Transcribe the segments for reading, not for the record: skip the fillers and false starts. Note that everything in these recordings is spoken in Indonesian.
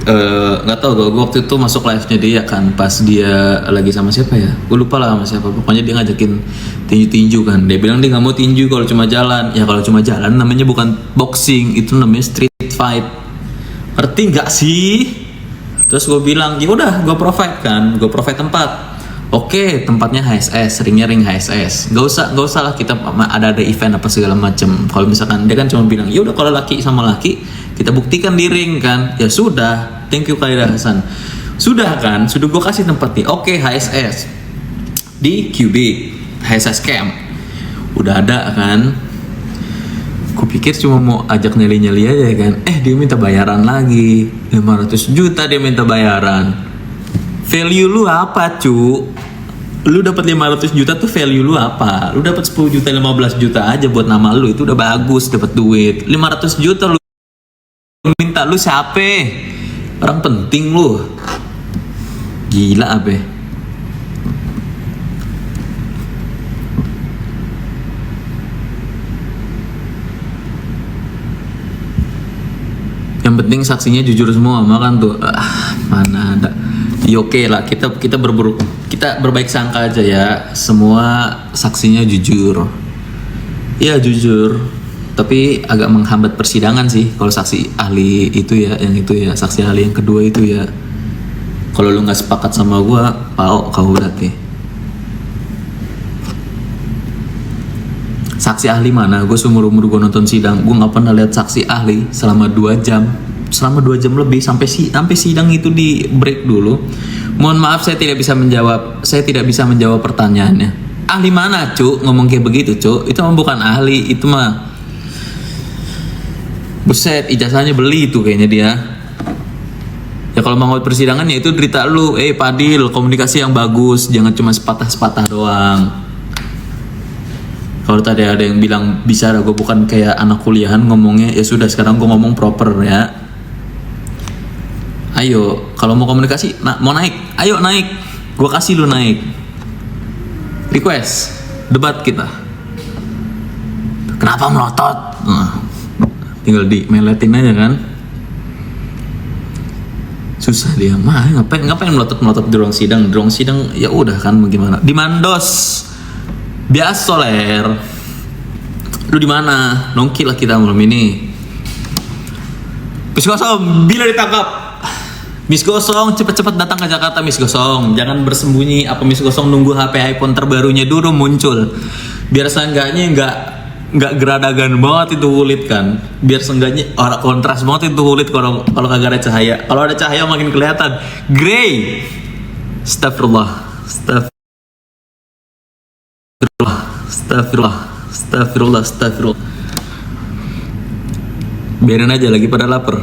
nggak tahu gue waktu itu masuk live-nya dia kan pas dia lagi sama siapa ya, gue lupa lah sama siapa, pokoknya dia ngajakin tinju-tinju kan, dia bilang dia nggak mau tinju kalau cuma jalan. Ya kalau cuma jalan namanya bukan boxing, itu namanya street fight, ngerti nggak sih? Terus gue bilang ya udah gue provide kan, gue provide tempat. Oke, tempatnya HSS, ringnya ring HSS. Gak usah lah kita ada event apa segala macem. Kalau misalkan dia kan cuma bilang, ya udah kalau laki sama laki kita buktikan di ring kan. Ya sudah, thank you Khalida Hasan. Sudah kan, sudah gue kasih tempat nih. Oke, HSS di QB, HSS Camp. Udah ada kan. Gue pikir cuma mau ajak nyali-nyali aja kan. Dia minta bayaran lagi 500 juta dia minta bayaran. Value lu apa cu? Lu dapat 500 juta tuh value lu apa? Lu dapat 10 juta 15 juta aja buat nama lu itu udah bagus dapat duit. 500 juta lu minta, lu siapa? Orang penting lu. Gila apa? Yang penting saksinya jujur semua, makan tuh. Mana ada. Ya oke lah, kita berbaik sangka aja ya. Semua saksinya jujur. Ya jujur. Tapi agak menghambat persidangan sih kalau saksi ahli itu ya, yang itu ya, saksi ahli yang kedua itu ya. Kalau lu nggak sepakat sama gua, kau berarti. Saksi ahli mana? Gue seumur-umur gue nonton sidang, gue nggak pernah lihat saksi ahli selama 2 jam. Selama 2 jam lebih sampai sidang itu di break dulu. Mohon maaf saya tidak bisa menjawab pertanyaannya. Ahli mana cu ngomong kayak begitu cu? Itu mah bukan ahli, itu mah buset ijazahnya beli itu kayaknya dia. Ya kalau mau persidangan ya itu derita lu. Padil, komunikasi yang bagus, jangan cuma sepatah-sepatah doang. Kalau tadi ada yang bilang bisa, gue bukan kayak anak kuliahan ngomongnya, ya sudah sekarang gue ngomong proper ya. Ayo, kalau mau komunikasi, mau naik, ayo naik, gue kasih lu naik. Request, debat kita. Kenapa melotot? Tinggal di meletin aja kan. Susah dia, ngapain melotot di ruang sidang? Di ruang sidang ya udah kan, bagaimana? Di Mandos. Biasa ler. Lu di mana? Nongki lah kita malam ini. Miss Gosong, bila ditangkap? Miss Gosong, cepet-cepet datang ke Jakarta Miss Gosong. Jangan bersembunyi. Apa Miss Gosong nunggu HP iPhone terbarunya dulu muncul? Biar seenggaknya nggak geradagan banget itu kulit kan. Biar seenggaknya orang kontras banget itu kulit kalau kagak ada cahaya. Kalau ada cahaya makin kelihatan grey. Astagfirullah. Biarin aja lagi pada lapar.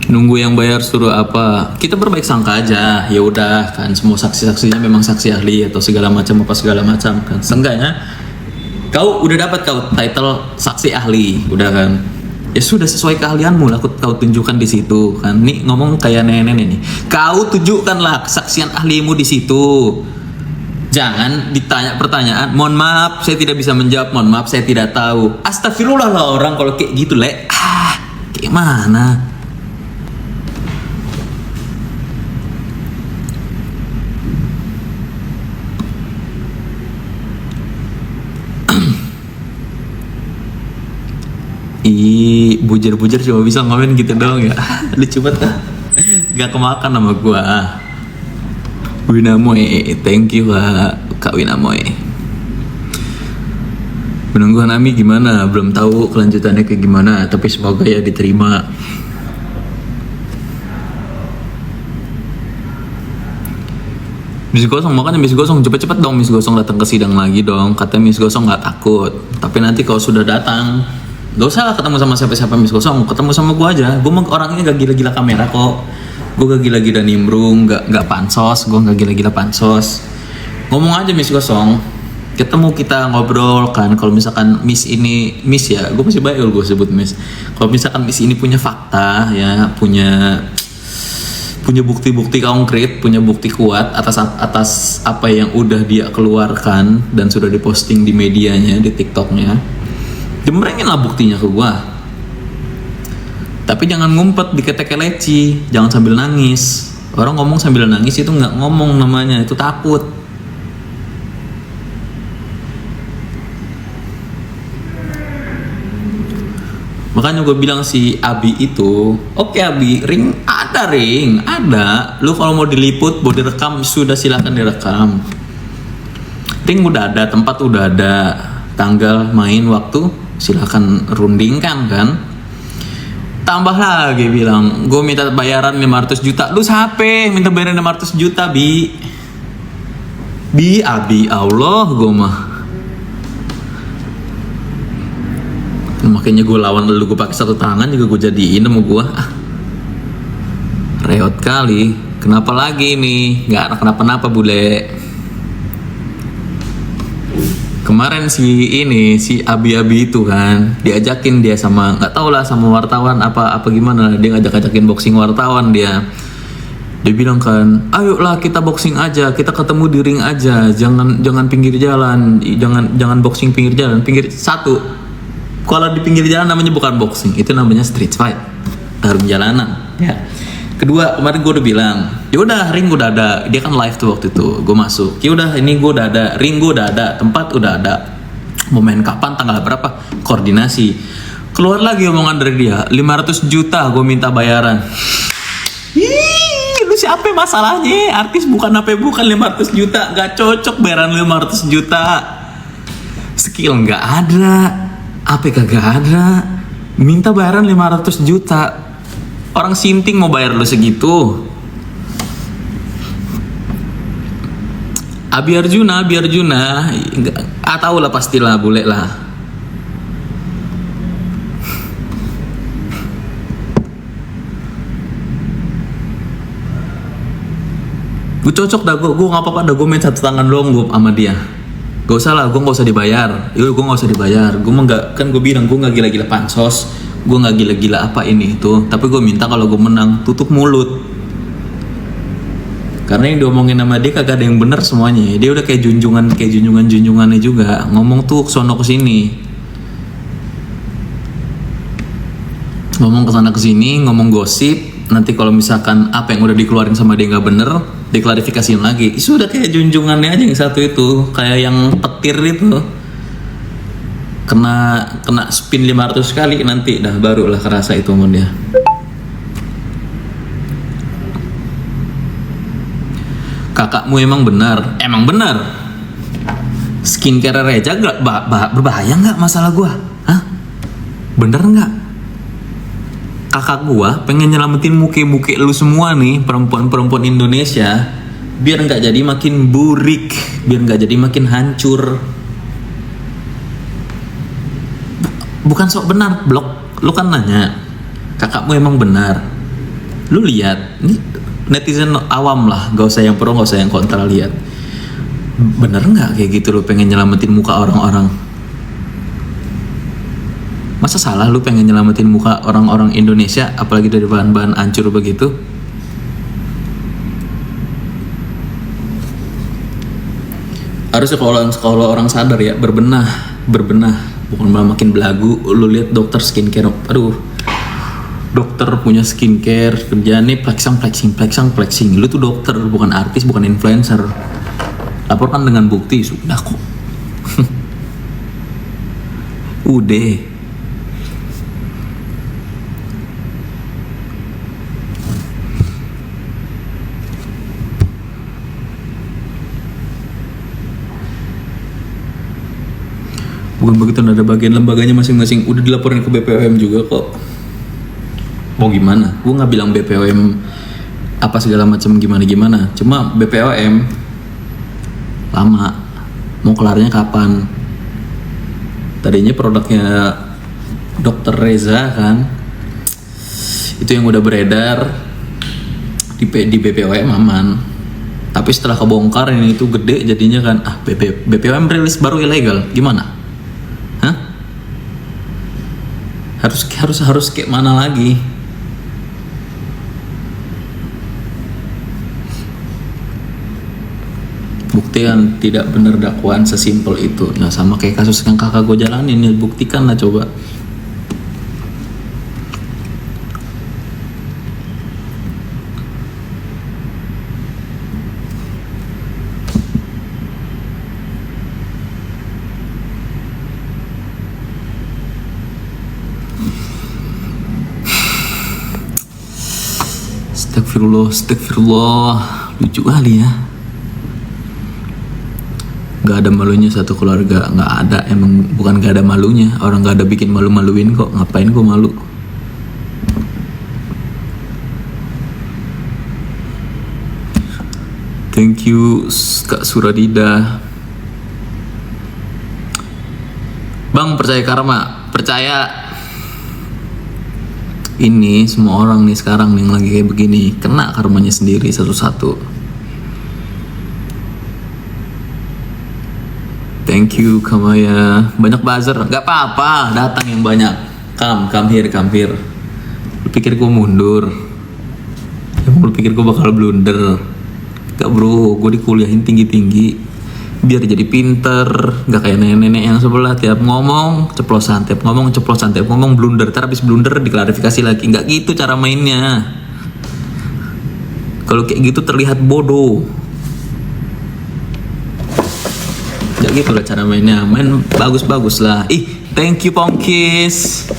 Nunggu yang bayar suruh apa? Kita berbaik sangka aja. Ya udah kan, semua saksi-saksinya memang saksi ahli atau segala macam kan. Seenggaknya kau udah dapat title saksi ahli, udah kan? Ya sudah sesuai keahlianmu lah kau tunjukkan di situ kan. Nih ngomong kayak nenek nih. Kau tunjukkanlah kesaksian ahlimu di situ. Jangan ditanya pertanyaan, mohon maaf saya tidak bisa menjawab, mohon maaf saya tidak tahu. Astagfirullah lah orang kalau kayak gitu le. Kayak mana? Bujer-bujer cuma bisa ngomen gitu doang ya. Lucu banget dah. Gak kemakan sama gua. Winamoy, thank you Kak Winamoy. Penangguhan Ami gimana? Belum tahu kelanjutannya kayak gimana, tapi semoga ya diterima. Miss Gosong, makanya Miss Gosong cepet-cepet dong Miss Gosong datang ke sidang lagi dong. Kata Miss Gosong nggak takut, tapi nanti kalau sudah datang gak usah ketemu sama siapa-siapa Miss Gosong, ketemu sama gue aja. Gue orangnya gak gila-gila kamera kok. Gue gak gila-gila nimbrung, gak pansos. Gue gak gila-gila pansos. Ngomong aja Miss Gosong, ketemu kita ngobrol kan. Kalau misalkan Miss ya, gue masih bayar gue sebut Miss. Kalau misalkan Miss ini punya fakta ya, punya bukti-bukti konkret, punya bukti kuat atas apa yang udah dia keluarkan dan sudah diposting di medianya, di TikToknya, jembrengin lah buktinya ke gua. Tapi jangan ngumpet di ketek leci, jangan sambil nangis. Orang ngomong sambil nangis itu nggak ngomong namanya, itu takut. Makanya gue bilang si Abi itu, oke Abi, ring ada. Lu kalau mau diliput, mau direkam, sudah silakan direkam. Ring udah ada, tempat udah ada, tanggal main, waktu, silakan rundingkan kan. Tambah lagi bilang, gue minta bayaran 500 juta. Lu siapa minta bayaran 500 juta, Bi? Abi, Allah gue mah. Makanya gue lawan lu, gue pakai satu tangan juga gue jadiin sama gue. Reot kali. Kenapa lagi nih? Gak kenapa-napa bule. Kemarin si Abi itu kan diajakin dia sama nggak tahu lah sama wartawan apa gimana, dia ngajak-ngajakin boxing wartawan. Dia bilang kan, ayolah kita boxing aja, kita ketemu di ring aja, jangan pinggir jalan, jangan boxing pinggir jalan. Satu, kalau di pinggir jalan namanya bukan boxing, itu namanya street fight, tarung jalanan ya. Kedua, kemarin gue udah bilang, yaudah ring udah ada, dia kan live tuh waktu itu, gue masuk, yaudah ini gue udah ada, ring gue udah ada, tempat udah ada, mau main kapan, tanggal berapa, koordinasi. Keluar lagi omongan dari dia, 500 juta gue minta bayaran. Ih, lu siapa masalahnya? Artis bukan 500 juta, gak cocok bayaran 500 juta. Skill gak ada, apa kagak ada, minta bayaran 500 juta. Orang sinting mau bayar lu segitu. Abi Arjuna, tahu lah pastilah, bule lah. Gue cocok dah, gue nggak apa-apa dah, gue main satu tangan doang gue sama dia. Gak usah lah, gue nggak usah dibayar. Gue nggak usah dibayar. Gue mah nggak, kan gue bilang gue nggak gila-gila pansos. Gue nggak gila-gila apa ini itu, tapi gue minta kalau gue menang tutup mulut, karena yang diomongin sama dia kagak ada yang benar semuanya. Dia udah kayak junjungannya juga, ngomong tuh sono kesini, ngomong kesana kesini, ngomong gosip. Nanti kalau misalkan apa yang udah dikeluarin sama dia nggak bener, diklarifikasiin lagi. Sudah kayak junjungannya aja yang satu itu, kayak yang petir itu. Kena spin 500 kali nanti dah barulah kerasa itu sama dia. Kakakmu emang benar skincare Reja gak berbahaya nggak masalah gua? Hah? Bener nggak? Kakak gua pengen nyelamatin muke lu semua nih, perempuan Indonesia, biar nggak jadi makin burik, biar nggak jadi makin hancur. Bukan sok benar, blok. Lu kan nanya, kakakmu emang benar. Lu lihat, ini netizen awam lah, gak usah yang pro, gak usah yang kontra, lihat. Bener nggak kayak gitu lu pengen nyelamatin muka orang-orang? Masa salah lu pengen nyelamatin muka orang-orang Indonesia, apalagi dari bahan-bahan hancur begitu? Harusnya kalau orang sadar ya, berbenah. Bukan malah makin belagu. Lu lihat dokter skincare, aduh, dokter punya skincare kerjaannya flexing. Lu tuh dokter, bukan artis, bukan influencer. Laporkan dengan bukti, sudah kok. Udah. Bukan begitu, ada bagian lembaganya masing-masing udah dilaporin ke BPOM juga kok. Mau gimana? Gue nggak bilang BPOM apa segala macam gimana. Cuma BPOM lama, mau kelarnya kapan? Tadinya produknya Dr. Reza kan, itu yang udah beredar di BPOM aman. Tapi setelah kebongkar ini itu gede jadinya kan, BPOM rilis baru ilegal, gimana? Harus kayak mana lagi? Buktikan tidak benar dakwaan sesimpel itu. Nah sama kayak kasus yang kakak gue jalanin, ya buktikan lah coba. Astagfirullah, astagfirullah. Lucu kali ya. Gak ada malunya satu keluarga. Gak ada, emang bukan gak ada malunya. Orang gak ada bikin malu-maluin kok. Ngapain gue malu? Thank you Kak Suradida. Bang, percaya karma. Percaya. Ini semua orang nih sekarang nih yang lagi kayak begini kena karmanya sendiri satu-satu. Thank you Kamaya. Banyak buzzer. Gak apa-apa, datang yang banyak. Come here. Lu pikir gue mundur? Emang lu pikir gue bakal blunder? Gak bro, gue dikuliahin tinggi-tinggi biar jadi pinter, gak kayak nenek-nenek yang sebelah tiap ngomong ceplosan, tiap ngomong blunder, ntar habis blunder diklarifikasi lagi. Gak gitu cara mainnya. Kalau kayak gitu terlihat bodoh. Gak gitu lah cara mainnya. Main bagus-bagus lah. Thank you Pongkis.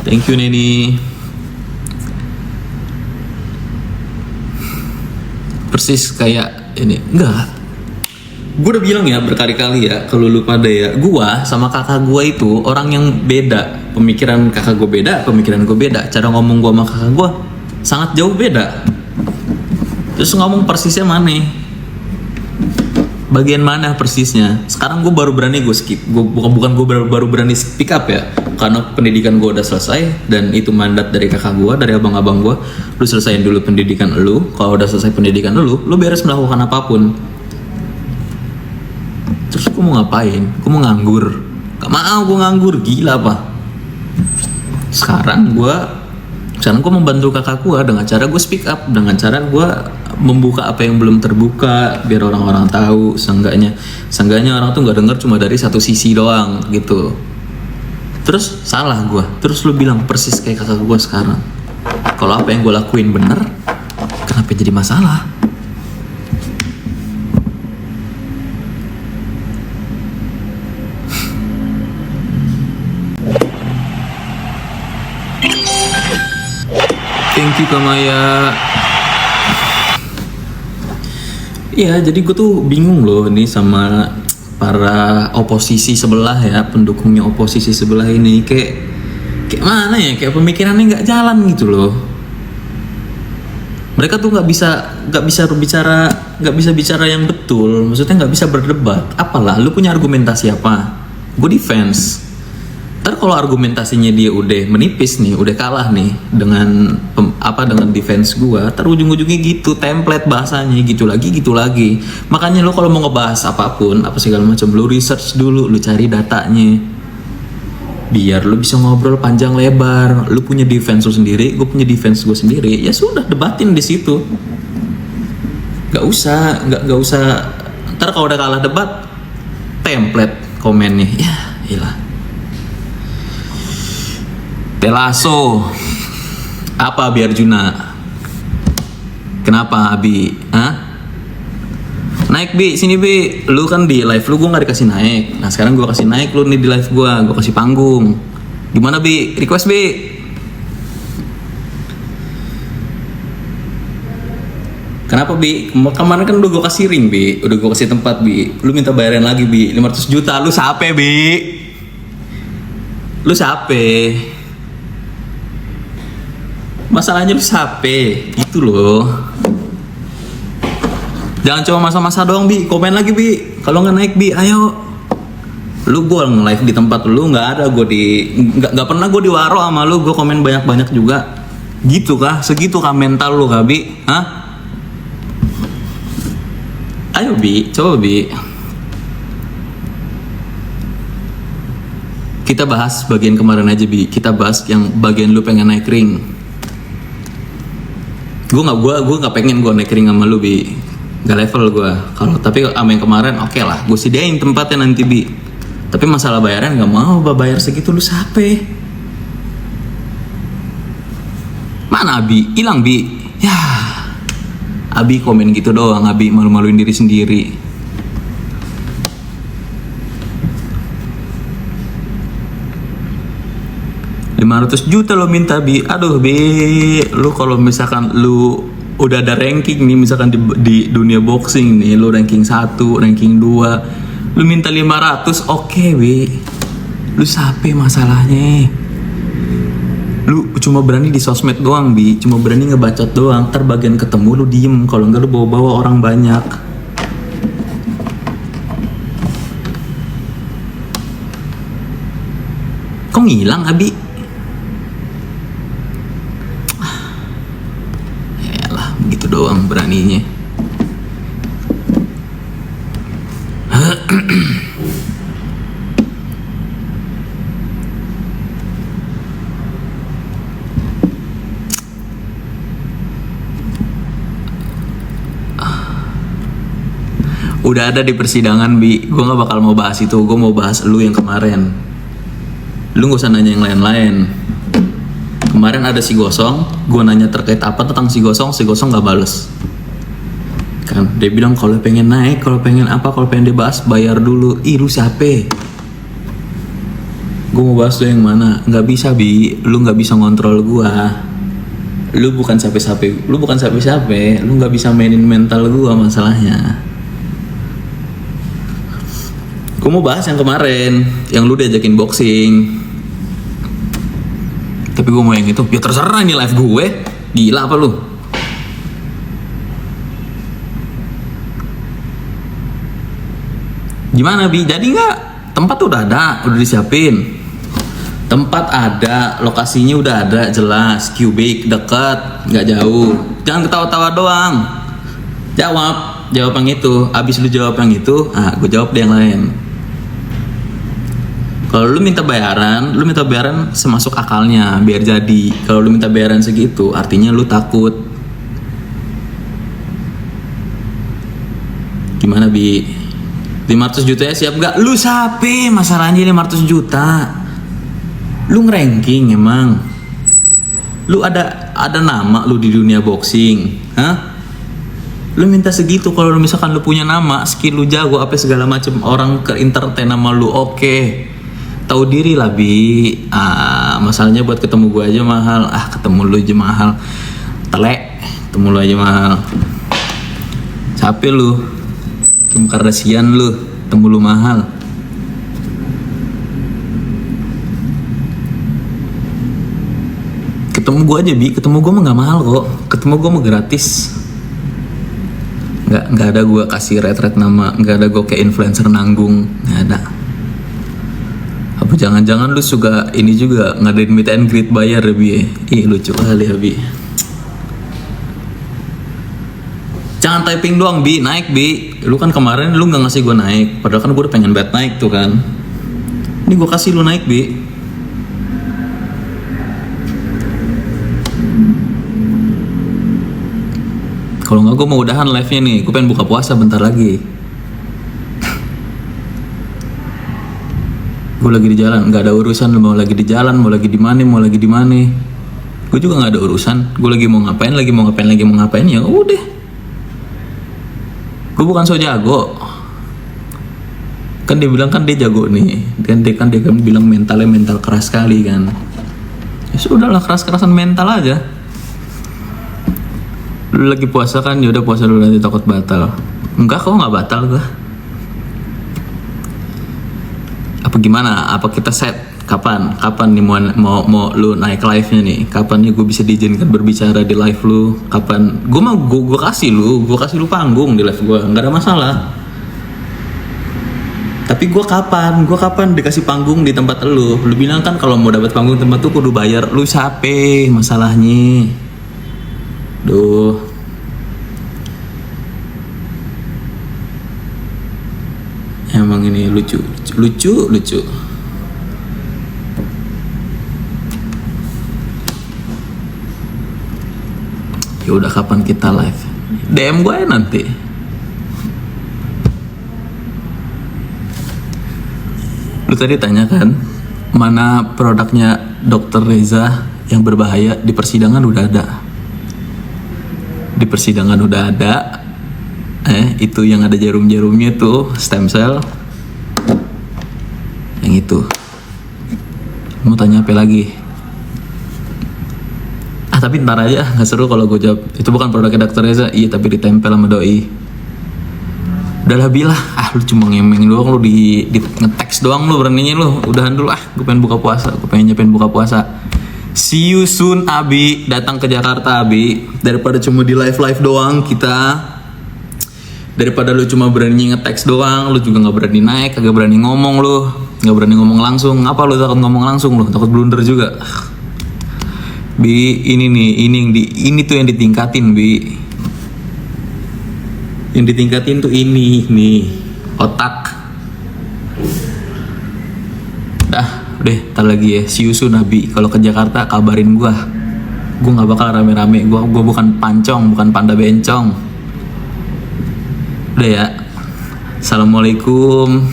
Thank you Neni. Persis kayak ini. Enggak, gue udah bilang ya berkali-kali ya, kalau lu pada ya, gue sama kakak gue itu orang yang beda. Pemikiran kakak gue beda, pemikiran gue beda. Cara ngomong gue sama kakak gue sangat jauh beda. Terus ngomong persisnya mana? Bagian mana persisnya? Sekarang gue baru berani gue skip. Bukan gue baru berani speak up ya, karena pendidikan gue udah selesai dan itu mandat dari kakak gue, dari abang-abang gue. Lu selesaiin dulu pendidikan lu. Kalau udah selesai pendidikan lu beres melakukan apapun. Terus gue mau ngapain? Gue mau nganggur? Gak mau gue nganggur, gila apa? Sekarang gue membantu kakak gue dengan cara gue speak up, dengan cara gue membuka apa yang belum terbuka biar orang-orang tahu. Seenggaknya orang tuh nggak denger cuma dari satu sisi doang gitu. Terus salah gue, terus lu bilang persis kayak kakak gue sekarang. Kalau apa yang gue lakuin bener, kenapa jadi masalah? Thank you Kamaya. Iya, jadi gue tuh bingung loh nih sama para oposisi sebelah ya, pendukungnya oposisi sebelah ini. Kayak mana ya, kayak pemikirannya nggak jalan gitu loh. Mereka tuh nggak bisa bicara yang betul. Maksudnya nggak bisa berdebat. Apalah, lu punya argumentasi apa? Gue defense. Ntar kalau argumentasinya dia udah menipis nih, udah kalah nih dengan defense gua, ntar ujung-ujungnya gitu, template bahasanya gitu lagi. Makanya lo kalau mau ngebahas apapun, apa segala macam, lo research dulu, lo cari datanya, biar lo bisa ngobrol panjang lebar. Lo punya defense lo sendiri, gue punya defense gue sendiri, ya sudah debatin di situ. Gak usah. Ntar kalau udah kalah debat, template komennya, ya iyalah. Telaso apa biar Juna? Kenapa Abi? Naik Bi, sini Bi. Lu kan di live lu gue gak dikasih naik. Nah sekarang gue kasih naik lu nih di live gue kasih panggung. Gimana Bi? Request Bi. Kenapa Bi? Kemarin kan udah gue kasih ring Bi, udah gue kasih tempat Bi. Lu minta bayaran lagi Bi, 500 juta. Lu siapa Bi? Lu siapa? Masalahnya lu sape gitu loh. Jangan cuma masa-masa doang Bi, komen lagi Bi. Kalau nggak naik Bi, ayo. Lu gue nge-live di tempat lu nggak ada, gue nggak pernah gue di waro sama lu, gue komen banyak-banyak juga. Gitu kah? Segitu kah mental lu kah Bi? Ayo Bi, coba Bi. Kita bahas bagian kemarin aja Bi. Kita bahas yang bagian lu pengen naik ring. Gue nggak pengen gue naik ring sama lu Bi, gak level gue. Tapi sama yang kemarin oke lah, gue sediain tempatnya nanti Bi. Tapi masalah bayaran nggak mau bayar segitu, lu sape? Mana Abi? Hilang Bi. Ya, Abi komen gitu doang. Abi malu-maluin diri sendiri. 500 juta lo minta Bi. Aduh Bi, lu kalau misalkan lu udah ada ranking nih, misalkan di dunia boxing nih, lu ranking 1, ranking 2, lu minta 500, oke Bi. Lu sape masalahnya. Lu cuma berani di sosmed doang Bi, cuma berani ngebacot doang. Ntar bagian ketemu lu diem, kalau enggak lu bawa-bawa orang banyak. Kok ngilang Abi? Yalah, begitu doang beraninya. Udah ada di persidangan Bi, gue gak bakal mau bahas itu, gue mau bahas lu yang kemarin. Lu gak usah nanya yang lain-lain. Kemarin ada si Gosong, gue nanya terkait apa tentang si Gosong gak bales. Kan, dia bilang kalau pengen naik, kalau pengen apa, kalau pengen dibahas bayar dulu. Ih lu siapa? Gue mau bahas lu yang mana? Gak bisa Bi, lu gak bisa ngontrol gue. Lu bukan siapa-siapa, lu gak bisa mainin mental gue masalahnya. Gue mau bahas yang kemarin, yang lu diajakin boxing. Tapi gue mau yang itu. Ya terserah, ini live gue. Gila apa lu? Gimana Bi? Jadi nggak? Tempat udah ada, udah disiapin. Tempat ada, lokasinya udah ada, jelas. Cubic, dekat, nggak jauh. Jangan ketawa-tawa doang. Jawab yang itu. Abis lu jawab yang itu, gue jawab deh yang lain. Kalau lu minta bayaran semasuk akalnya biar jadi. Kalau lu minta bayaran segitu, artinya lu takut. Gimana Bi? 500 juta ya siap gak? Lu sape masalahnya 500 juta. Lu ngeranking emang. Lu ada nama lu di dunia boxing, hah? Lu minta segitu kalau lu misalkan lu punya nama, skill lu jago apa segala macem, orang ke entertain sama lu, oke. Tahu diri lah Bi. Masalahnya buat ketemu gue aja mahal. Ketemu lu aja mahal. Ketemu lu aja mahal. Capek lu. Kim Kardashian lu, ketemu lu mahal. Ketemu gue aja Bi, ketemu gue mah nggak mahal kok. Ketemu gue mah gratis. Nggak ada gue kasih red nama, nggak ada gue kayak influencer nanggung, nggak ada. Apa jangan-jangan lu suka ini juga ngadain meet and greet bayar ya Bi? Ih lucu kali ya Bi. Jangan typing doang Bi, naik Bi. Lu kan kemarin lu nggak ngasih gue naik, padahal kan gue udah pengen bet naik tuh kan. Ini gue kasih lu naik Bi. Kalau nggak gue mau udahan live-nya nih, gue pengen buka puasa bentar lagi. Gue lagi di jalan, nggak ada urusan. Mau lagi di jalan, mau lagi di mana, gue juga nggak ada urusan. Gue lagi mau ngapain ya udah. Gue bukan so jago. Kan dia bilang kan dia jago nih. Dan dia kan bilang mental keras sekali kan. Ya sudahlah, keras-kerasan mental aja. Lu lagi puasa kan, ya udah puasa dulu nanti takut batal. Enggak kok, nggak batal gue. Apa gimana? Apa kita set kapan nih mau lu naik live-nya nih? Kapan nih gue bisa diizinkan berbicara di live lu? Kapan? Gue kasih lu panggung di live gue, nggak ada masalah. Tapi gue kapan dikasih panggung di tempat lu? Lu bilang kan kalau mau dapat panggung tempat tuh kudu bayar. Lu sape masalahnya? Duh. Emang ini lucu. Ya udah, kapan kita live? DM gue ya nanti. Lu tadi tanya kan, mana produknya Dr. Reza yang berbahaya? Di persidangan udah ada. Itu yang ada jarum-jarumnya tuh, stem cell. Yang itu. Mau tanya apa lagi? Tapi ntar aja, nggak seru kalau gue jawab itu bukan produknya Dr. Reza. Iya tapi ditempel sama doi. Udahlah bilah, lu cuma ngemeng doang, lu di nge-text doang lu beraninya lu. Udahan dulu gue pengen buka puasa, gue pengen nyiapin buka puasa. See you soon Abi, datang ke Jakarta Abi. Daripada cuma di live doang kita. Daripada lu cuma berani nge-text doang, lu juga nggak berani naik, kagak berani ngomong lu, nggak berani ngomong langsung. Apa lu takut ngomong langsung lu? Takut blunder juga. Bi, ini tuh yang ditingkatin Bi. Yang ditingkatin tuh ini nih, otak. Udah, ntar lagi ya. See you soon Abi. Kalau ke Jakarta kabarin gua. Gua nggak bakal rame-rame. Gua bukan pancong, bukan panda bencong. Udah ya. Assalamualaikum.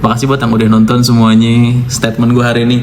Makasih buat yang udah nonton semuanya statement gue hari ini.